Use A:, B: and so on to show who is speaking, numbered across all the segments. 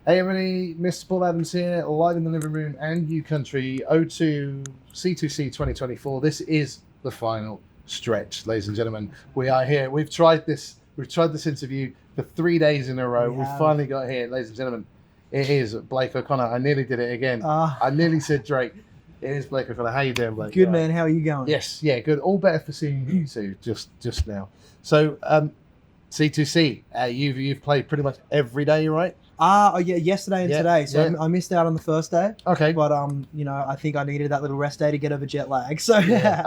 A: Hey everybody, Mr. Paul Adams here, live in the living room and U Country, O2 C2C 2024. This is the final stretch, ladies and gentlemen. We are here. We've tried this interview for 3 days in a row. We finally got here, ladies and gentlemen. It is Blake O'Connor. I nearly did it again. I nearly said Drake. It is Blake O'Connor. How you doing, Blake?
B: Good, man. How are you going?
A: Yes, yeah, good. All better for seeing you two just now. So, C2C, you've played pretty much every day, right?
B: Yeah, yesterday and today. So I missed out on the first day.
A: Okay.
B: But I think I needed that little rest day to get over jet lag. So
A: and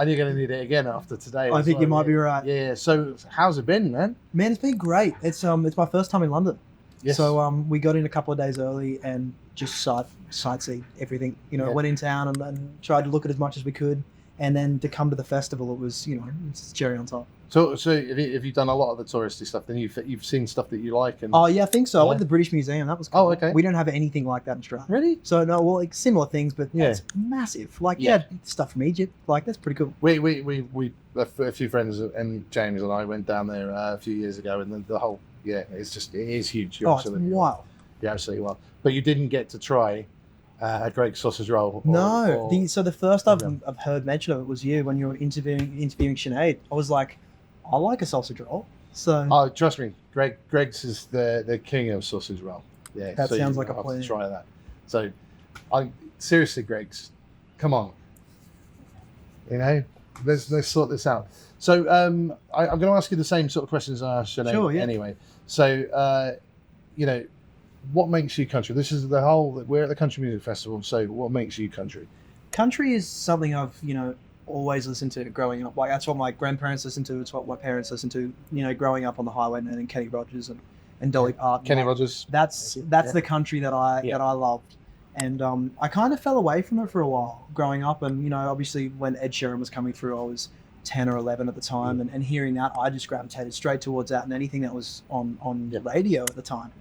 A: you're going to need it again after today.
B: I think you might be right.
A: Yeah. So how's it been, man?
B: Man, it's been great. It's my first time in London.
A: Yes.
B: So we got in a couple of days early and just sightseed everything. Went in town and tried to look at as much as we could. And then to come to the festival, it was it's cherry on top.
A: So have you done a lot of the touristy stuff? Then you've seen stuff that you like. And
B: oh yeah, I think so. I went to the British Museum. That was cool.
A: Oh, okay.
B: We don't have anything like that in Australia.
A: Really?
B: So no, well, like similar things, but it's massive. Like stuff from Egypt. Like that's pretty cool.
A: We a few friends and James and I went down there a few years ago, and then the whole it is huge.
B: It's wild.
A: Yeah, absolutely wild. But you didn't get to try a great sausage roll.
B: So the first I've heard mention of it was you when you were interviewing Sinead. I was like, I like a sausage roll. So
A: trust me, Greg's is the king of sausage roll. Yeah,
B: that sounds like a plan.
A: To try that. So, seriously, Greg's, come on. Let's sort this out. So I'm going to ask you the same sort of questions I asked Sinead.
B: Sure, yeah.
A: Anyway, so what makes you country? This is we're at the Country Music Festival. So what makes you country?
B: Country is something I've always listened to growing up. Like that's what my grandparents listened to. It's what my parents listened to. Growing up on the highway and Kenny Rogers and Dolly Parton.
A: Kenny Rogers.
B: That's the country that I loved, and I kind of fell away from it for a while growing up. And obviously when Ed Sheeran was coming through, I was 10 or 11 at the time, and hearing that, I just gravitated straight towards that and anything that was on the radio at the time.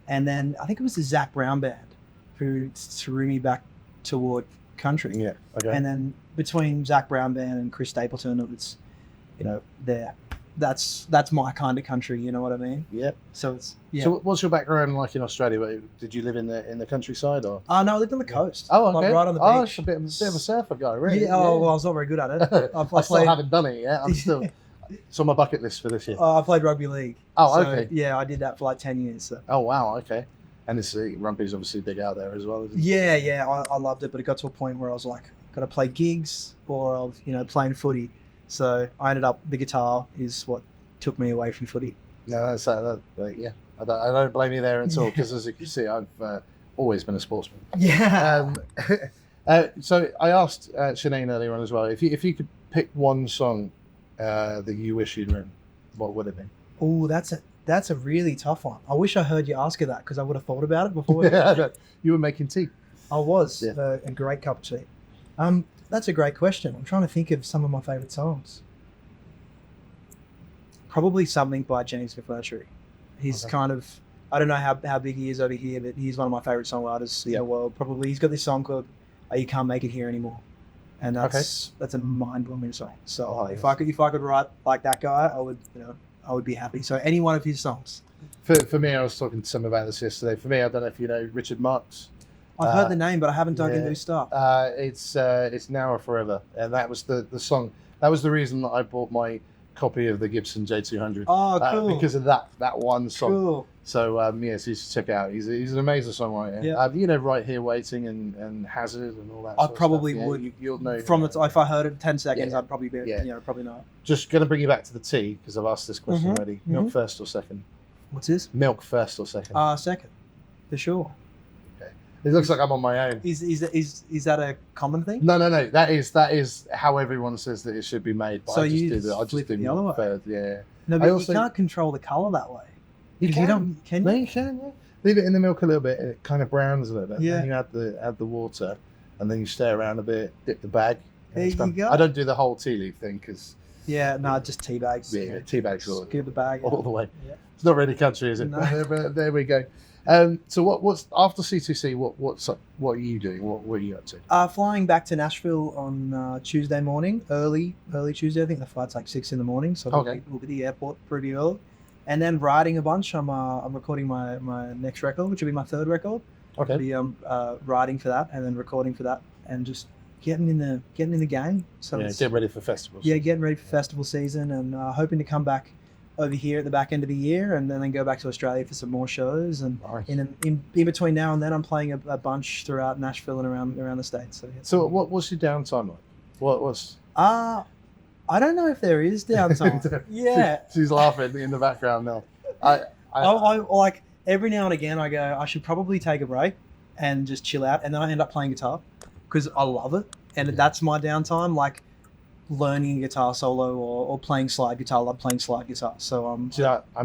B: And then I think it was the Zac Brown band who threw me back toward country.
A: Yeah. Okay.
B: And then between Zac Brown band and Chris Stapleton, it was, that's my kind of country. You know what I mean?
A: Yeah.
B: So it's
A: So what's your background like in Australia? Did you live in the countryside or?
B: No, I lived on the coast.
A: Oh, okay.
B: Like right on the beach.
A: Oh, a bit of a surfer guy, really.
B: Yeah. Oh, well, I was not very good at it.
A: I still haven't done it yet. I'm still. It's on my bucket list for this year.
B: I played rugby league.
A: Oh, okay.
B: Yeah, I did that for like 10 years. So.
A: Oh, wow. Okay. And rugby's obviously big out there as well, isn't it?
B: Yeah. I loved it, but it got to a point where I was like, got to play gigs or playing footy. So I ended up, the guitar is what took me away from footy.
A: No, that's yeah. I don't blame you there at all, because as you can see, I've always been a sportsman.
B: Yeah.
A: So I asked Sinead earlier on as well, if you could pick one song that you wish you'd written, what would it be?
B: Oh, that's a really tough one. I wish I heard you ask her that, because I would have thought about it before.
A: You were making tea.
B: I was. A great cup of tea. That's a great question. I'm trying to think of some of my favourite songs. Probably something by James McMurtry. He's kind of, I don't know how big he is over here, but he's one of my favourite songwriters in the world. Probably he's got this song called "You Can't Make It Here Anymore," and that's a mind-blowing song. So if I could write like that guy, I would be happy. So any one of his songs.
A: For me, I was talking to someone about this yesterday. For me, I don't know if you know Richard Marx.
B: I've heard the name, but I haven't dug into his stuff.
A: It's Now or Forever, and that was the song. That was the reason that I bought my copy of the Gibson J200.
B: Oh, cool!
A: Because of that one song.
B: Cool.
A: So so you should check out. He's an amazing songwriter.
B: Yeah.
A: Right Here Waiting and Hazard and all that.
B: I probably would.
A: You'll know
B: from it. If I heard it 10 seconds, I'd probably be. Probably not.
A: Just going to bring you back to the tea, because I've asked this question already. Milk first or second?
B: What's this?
A: Milk first or second?
B: Second, for sure.
A: It looks like I'm on my own.
B: Is that a common thing?
A: No. That is how everyone says that it should be made.
B: So
A: I just
B: flip it the other way.
A: Yeah.
B: No, but you can't control the colour that way.
A: You can.
B: Can you?
A: No, you can. Yeah. Leave it in the milk a little bit, and it kind of browns a little bit.
B: Yeah.
A: And you add the water, and then you stir around a bit. Dip the bag.
B: There you go.
A: I don't do the whole tea leaf thing because.
B: Yeah, no, just tea bags.
A: Yeah, tea bags all.
B: Give the bag
A: all the way.
B: Yeah.
A: It's not really country, is it?
B: No.
A: There we go. So what's after C2C? What are you doing? What are you up to?
B: Flying back to Nashville on Tuesday morning, early Tuesday. I think the flight's like 6 a.m. So we'll be at the airport pretty early, And then writing a bunch. I'm recording my next record, which will be my third record.
A: Okay.
B: I'll be writing for that and then recording for that and just getting in the game. So
A: Yeah, get ready for festivals.
B: Yeah, getting ready for festival season and hoping to come back over here at the back end of the year and then go back to Australia for some more shows. And
A: Nice.
B: in between now and then, I'm playing a bunch throughout Nashville and around the States. So, yeah.
A: So what's your downtime like? What's...
B: I don't know if there is downtime. Yeah.
A: She's laughing in the background now. I
B: like every now and again I go, I should probably take a break and just chill out. And then I end up playing guitar because I love it. And that's my downtime, like learning a guitar solo or playing slide guitar. I love playing slide guitar. So
A: I'm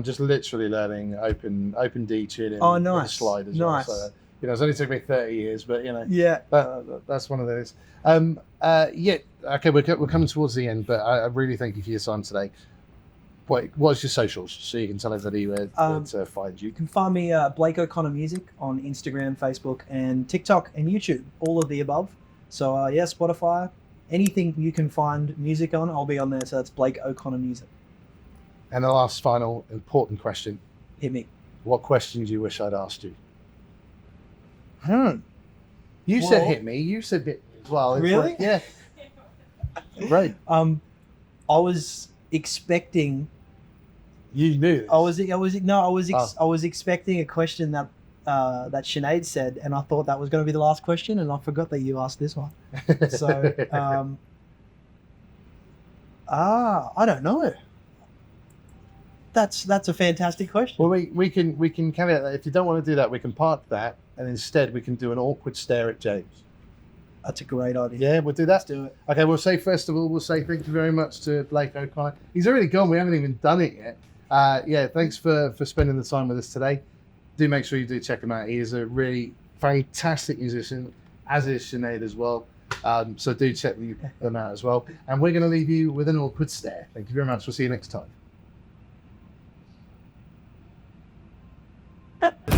A: just literally learning open D tuning.
B: Oh, nice.
A: Slide as
B: Nice.
A: well. So, it's only took me 30 years, but
B: yeah,
A: that's one of those. Yeah. Okay, we're coming towards the end, but I really thank you for your time today. What's your socials so you can tell everybody where to find you?
B: You can find me Blake O'Connor Music on Instagram, Facebook, and TikTok and YouTube. All of the above. So yeah, Spotify, anything you can find music on, I'll be on there. So that's Blake O'Connor Music.
A: And the last, final, important question:
B: Hit me.
A: What question do you wish I'd asked you? You
B: Well,
A: said hit me. You said hit me as well. It's
B: Really?
A: like, yeah. Right.
B: I was expecting.
A: You knew this.
B: I was expecting a question that Sinead said, and I thought that was going to be the last question, and I forgot that you asked this one. So, I don't know. That's a fantastic question.
A: Well, we can carry that. If you don't want to do that, we can park that, and instead we can do an awkward stare at James.
B: That's a great idea.
A: Yeah, we'll do that.
B: Let's do it.
A: Okay, we'll say festival. We'll say thank you very much to Blake O'Connor. He's already gone. We haven't even done it yet. Yeah, thanks for spending the time with us today. Do make sure you do check him out. He is a really fantastic musician, as is Sinead as well. So do check them out as well. And we're going to leave you with an awkward stare. Thank you very much. We'll see you next time.